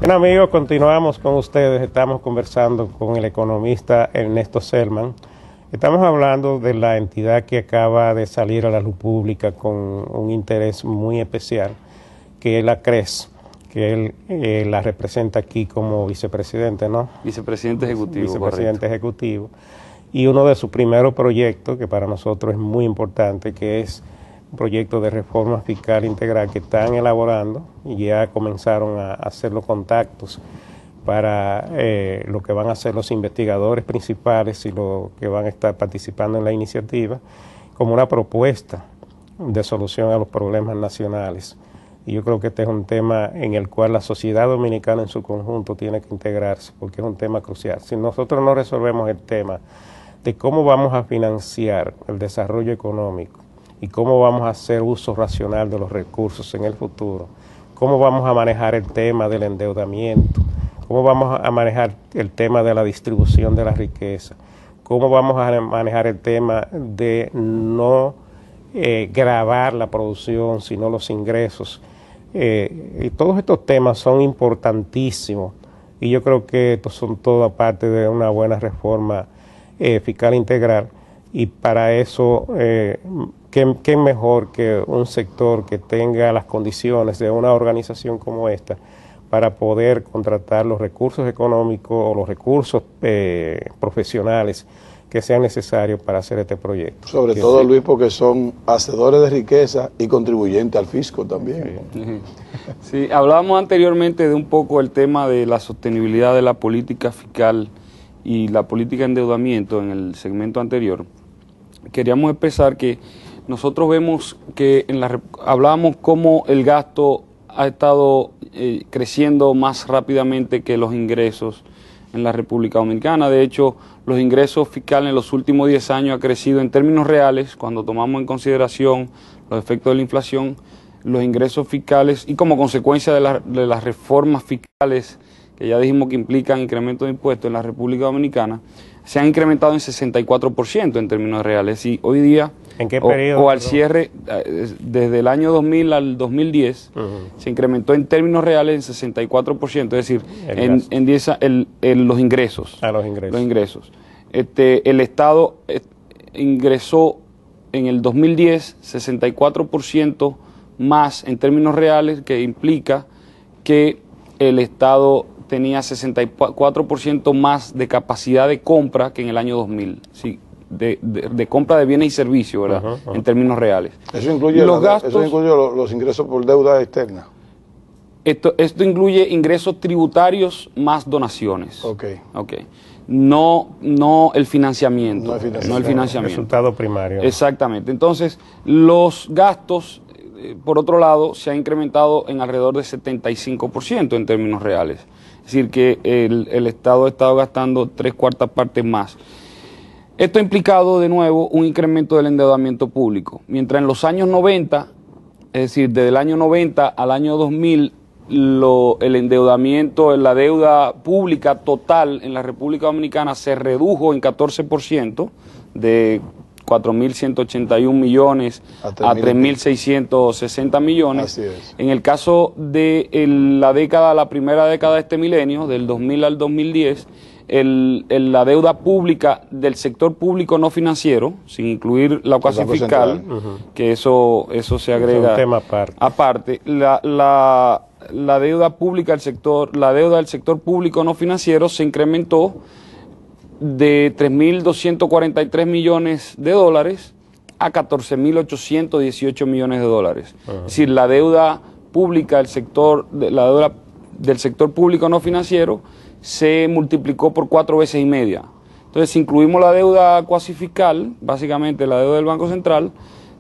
Bueno, amigos, continuamos con ustedes. Estamos conversando con el economista Ernesto Selman. Estamos hablando de la entidad que acaba de salir a la luz pública con un interés muy especial, que es la CRES, que él la representa aquí como vicepresidente, ¿no? Vicepresidente ejecutivo. Vicepresidente correcto. ejecutivo. Y uno de sus primeros proyectos, que para nosotros es muy importante, que es un proyecto de reforma fiscal integral que están elaborando y ya comenzaron a hacer los contactos para lo que van a hacer los investigadores principales y los que van a estar participando en la iniciativa, como una propuesta de solución a los problemas nacionales. Y yo creo que este es un tema en el cual la sociedad dominicana en su conjunto tiene que integrarse, porque es un tema crucial. Si nosotros no resolvemos el tema de cómo vamos a financiar el desarrollo económico y cómo vamos a hacer uso racional de los recursos en el futuro, cómo vamos a manejar el tema del endeudamiento, cómo vamos a manejar el tema de la distribución de la riqueza, cómo vamos a manejar el tema de no gravar la producción, sino los ingresos. Y todos estos temas son importantísimos y yo creo que estos son toda parte de una buena reforma fiscal integral, y para eso ¿qué mejor que un sector que tenga las condiciones de una organización como esta para poder contratar los recursos económicos o los recursos profesionales que sean necesarios para hacer este proyecto. Sobre todo, Luis, porque son hacedores de riqueza y contribuyentes al fisco también. Sí, hablábamos anteriormente de un poco el tema de la sostenibilidad de la política fiscal y la política de endeudamiento en el segmento anterior. Queríamos expresar que nosotros vemos que hablábamos cómo el gasto ha estado creciendo más rápidamente que los ingresos en la República Dominicana. De hecho, los ingresos fiscales en los últimos 10 años ha crecido en términos reales, cuando tomamos en consideración los efectos de la inflación, los ingresos fiscales y como consecuencia de las reformas fiscales que ya dijimos que implican incremento de impuestos en la República Dominicana, se han incrementado en 64% en términos reales. Y hoy día, ¿en qué periodo? O al cierre, desde el año 2000 al 2010, se incrementó en términos reales en 64%, es decir, los ingresos. Los ingresos. Los ingresos. El Estado ingresó en el 2010 64% más en términos reales, que implica que el Estado tenía 64% más de capacidad de compra que en el año 2000, ¿sí? de compra de bienes y servicios, ¿verdad? En términos reales. Eso incluye los ingresos por deuda externa. Esto incluye ingresos tributarios más donaciones. Okay. No el financiamiento. No el financiamiento. Resultado primario. Exactamente. Entonces, los gastos, por otro lado, se han incrementado en alrededor de 75% en términos reales. Es decir, que el Estado ha estado gastando 3/4 partes más. Esto ha implicado, de nuevo, un incremento del endeudamiento público. Mientras en los años 90, es decir, desde el año 90 al año 2000, el endeudamiento, la deuda pública total en la República Dominicana se redujo en 14%, de 4.181 millones a 3.660 millones. Así es. En el caso de la primera década de este milenio, del 2000 al 2010, la deuda pública del sector público no financiero, sin incluir la ocasión fiscal, que eso se agrega. Es un tema aparte. La deuda pública del sector público no financiero se incrementó de 3.243 millones de dólares a 14.818 millones de dólares. Es decir, la deuda pública del sector público no financiero se multiplicó por 4,5 veces. Entonces, si incluimos la deuda cuasi fiscal, básicamente la deuda del Banco Central,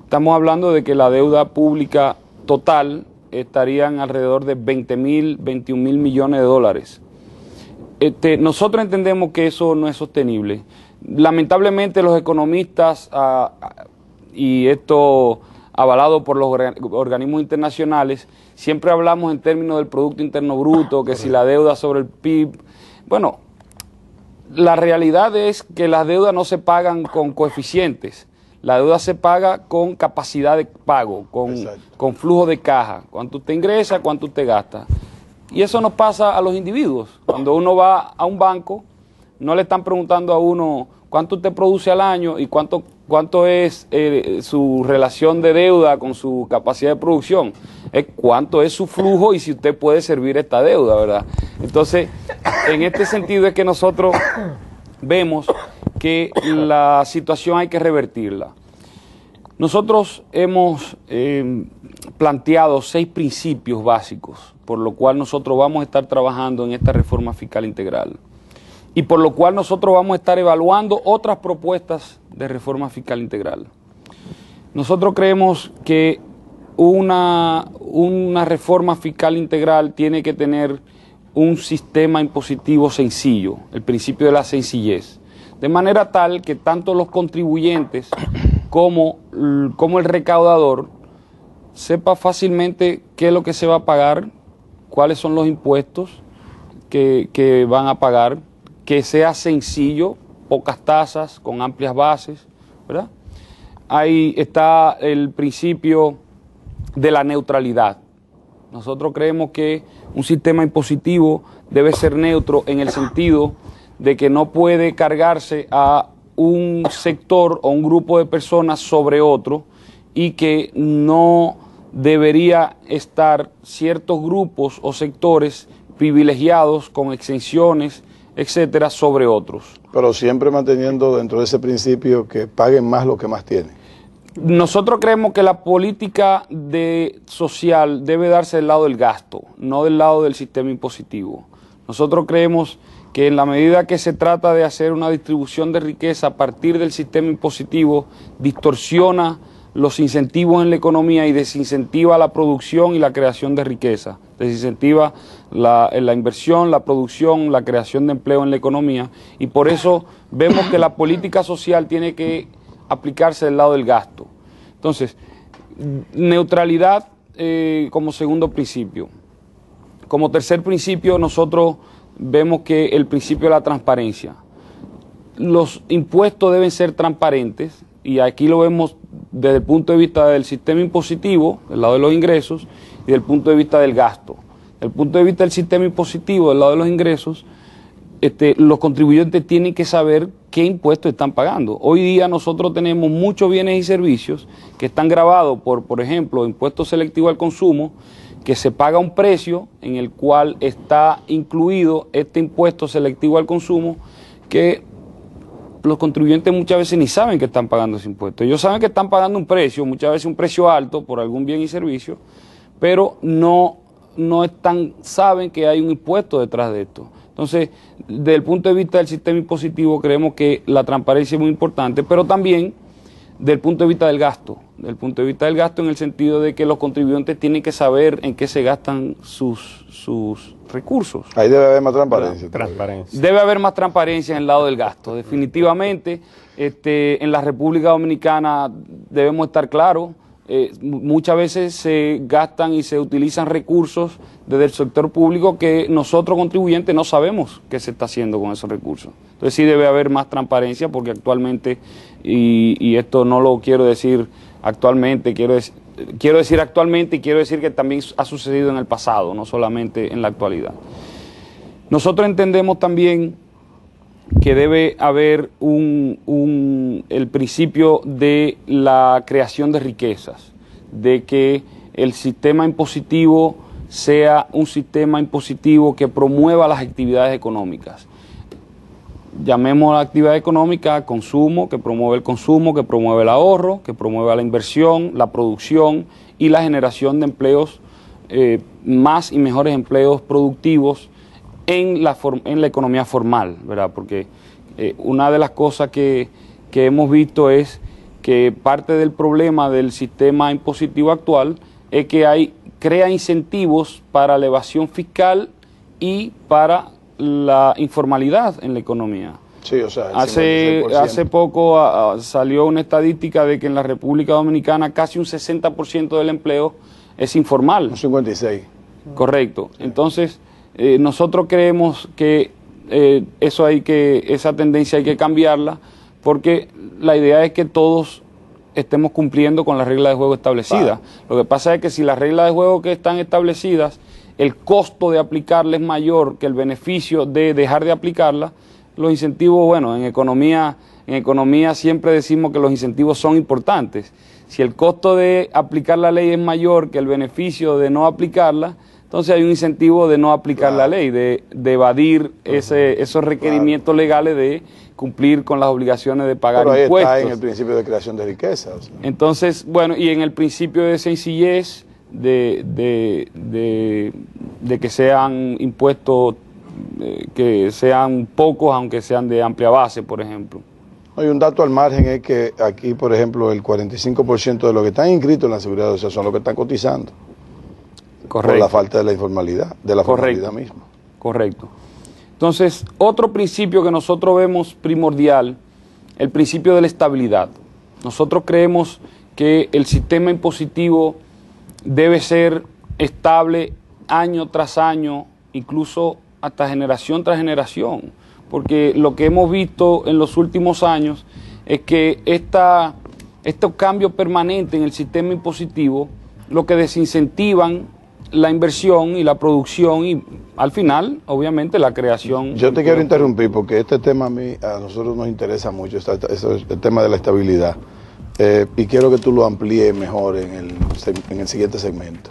estamos hablando de que la deuda pública total estarían alrededor de 21 mil millones de dólares. Nosotros entendemos que eso no es sostenible. Lamentablemente los economistas, y esto avalado por los organismos internacionales, siempre hablamos en términos del Producto Interno Bruto, que si la deuda sobre el PIB. Bueno, la realidad es que las deudas no se pagan con coeficientes. La deuda se paga con capacidad de pago, con flujo de caja. Cuánto usted ingresa, cuánto usted gasta. Y eso nos pasa a los individuos. Cuando uno va a un banco, no le están preguntando a uno cuánto usted produce al año y cuánto es su relación de deuda con su capacidad de producción. Es cuánto es su flujo y si usted puede servir esta deuda, ¿verdad? Entonces, en este sentido es que nosotros vemos que la situación hay que revertirla. Nosotros hemos planteado 6 principios básicos, por lo cual nosotros vamos a estar trabajando en esta reforma fiscal integral y por lo cual nosotros vamos a estar evaluando otras propuestas de reforma fiscal integral. Nosotros creemos que una reforma fiscal integral tiene que tener un sistema impositivo sencillo, el principio de la sencillez, de manera tal que tanto los contribuyentes como el recaudador sepa fácilmente qué es lo que se va a pagar, cuáles son los impuestos que van a pagar, que sea sencillo, pocas tasas, con amplias bases, ¿verdad? Ahí está el principio de la neutralidad. Nosotros creemos que un sistema impositivo debe ser neutro en el sentido de que no puede cargarse a un sector o un grupo de personas sobre otro y que no debería estar ciertos grupos o sectores privilegiados con exenciones, etcétera, sobre otros. Pero siempre manteniendo dentro de ese principio que paguen más lo que más tienen. Nosotros creemos que la política social debe darse del lado del gasto, no del lado del sistema impositivo. Nosotros creemos que en la medida que se trata de hacer una distribución de riqueza a partir del sistema impositivo, distorsiona los incentivos en la economía y desincentiva la producción y la creación de riqueza, desincentiva la inversión, la producción, la creación de empleo en la economía, y por eso vemos que la política social tiene que aplicarse del lado del gasto. Entonces, neutralidad como segundo principio. Como tercer principio, nosotros vemos que el principio de la transparencia. Los impuestos deben ser transparentes, y aquí lo vemos desde el punto de vista del sistema impositivo, del lado de los ingresos, y del punto de vista del gasto. Desde el punto de vista del sistema impositivo, del lado de los ingresos, los contribuyentes tienen que saber qué impuestos están pagando. Hoy día nosotros tenemos muchos bienes y servicios que están grabados por ejemplo, impuesto selectivo al consumo, que se paga un precio en el cual está incluido este impuesto selectivo al consumo, que los contribuyentes muchas veces ni saben que están pagando ese impuesto. Ellos saben que están pagando un precio, muchas veces un precio alto por algún bien y servicio, pero no saben que hay un impuesto detrás de esto. Entonces, desde el punto de vista del sistema impositivo, creemos que la transparencia es muy importante, pero también desde el punto de vista del gasto. Desde el punto de vista del gasto en el sentido de que los contribuyentes tienen que saber en qué se gastan sus recursos. Ahí debe haber más transparencia. Debe haber más transparencia en el lado del gasto. Definitivamente, en la República Dominicana debemos estar claros. Muchas veces se gastan y se utilizan recursos desde el sector público que nosotros contribuyentes no sabemos qué se está haciendo con esos recursos. Entonces sí debe haber más transparencia, porque actualmente, y esto no lo quiero decir actualmente, quiero decir actualmente, y quiero decir que también ha sucedido en el pasado, no solamente en la actualidad. Nosotros entendemos también que debe haber el principio de la creación de riquezas, de que el sistema impositivo sea un sistema impositivo que promueva las actividades económicas. Llamemos a la actividad económica consumo, que promueve el consumo, que promueve el ahorro, que promueva la inversión, la producción y la generación de empleos, más y mejores empleos productivos en la economía formal, ¿verdad? Porque una de las cosas que hemos visto es que parte del problema del sistema impositivo actual es que crea incentivos para la evasión fiscal y para la informalidad en la economía. Sí, o sea, hace poco salió una estadística de que en la República Dominicana casi un 60% del empleo es informal. Un 56%. Correcto. Sí. Entonces, nosotros creemos que esa tendencia hay que cambiarla, porque la idea es que todos estemos cumpliendo con las reglas de juego establecidas. Lo que pasa es que si las reglas de juego que están establecidas el costo de aplicarla es mayor que el beneficio de dejar de aplicarla, los incentivos, bueno, en economía siempre decimos que los incentivos son importantes. Si el costo de aplicar la ley es mayor que el beneficio de no aplicarla, entonces hay un incentivo de no aplicar la ley, de evadir esos requerimientos legales de cumplir con las obligaciones de pagar impuestos. Pero ahí impuestos. está en el principio de creación de riqueza. O sea. Entonces, bueno, y en el principio de sencillez, de que sean impuestos que sean pocos, aunque sean de amplia base, por ejemplo. Hay un dato al margen, es que aquí, por ejemplo, el 45% de los que están inscritos en la Seguridad Social son los que están cotizando. Correcto. Por la falta de la informalidad, formalidad misma. Correcto. Entonces, otro principio que nosotros vemos primordial, el principio de la estabilidad. Nosotros creemos que el sistema impositivo debe ser estable año tras año, incluso hasta generación tras generación, porque lo que hemos visto en los últimos años es que estos cambios permanentes en el sistema impositivo lo que desincentivan la inversión y la producción y al final, obviamente, la creación. Yo te quiero interrumpir porque este tema a nosotros nos interesa mucho, el tema de la estabilidad, y quiero que tú lo amplíes mejor en el siguiente segmento.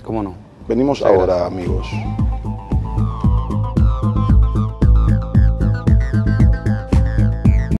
¿Cómo no? Venimos ahora, amigos.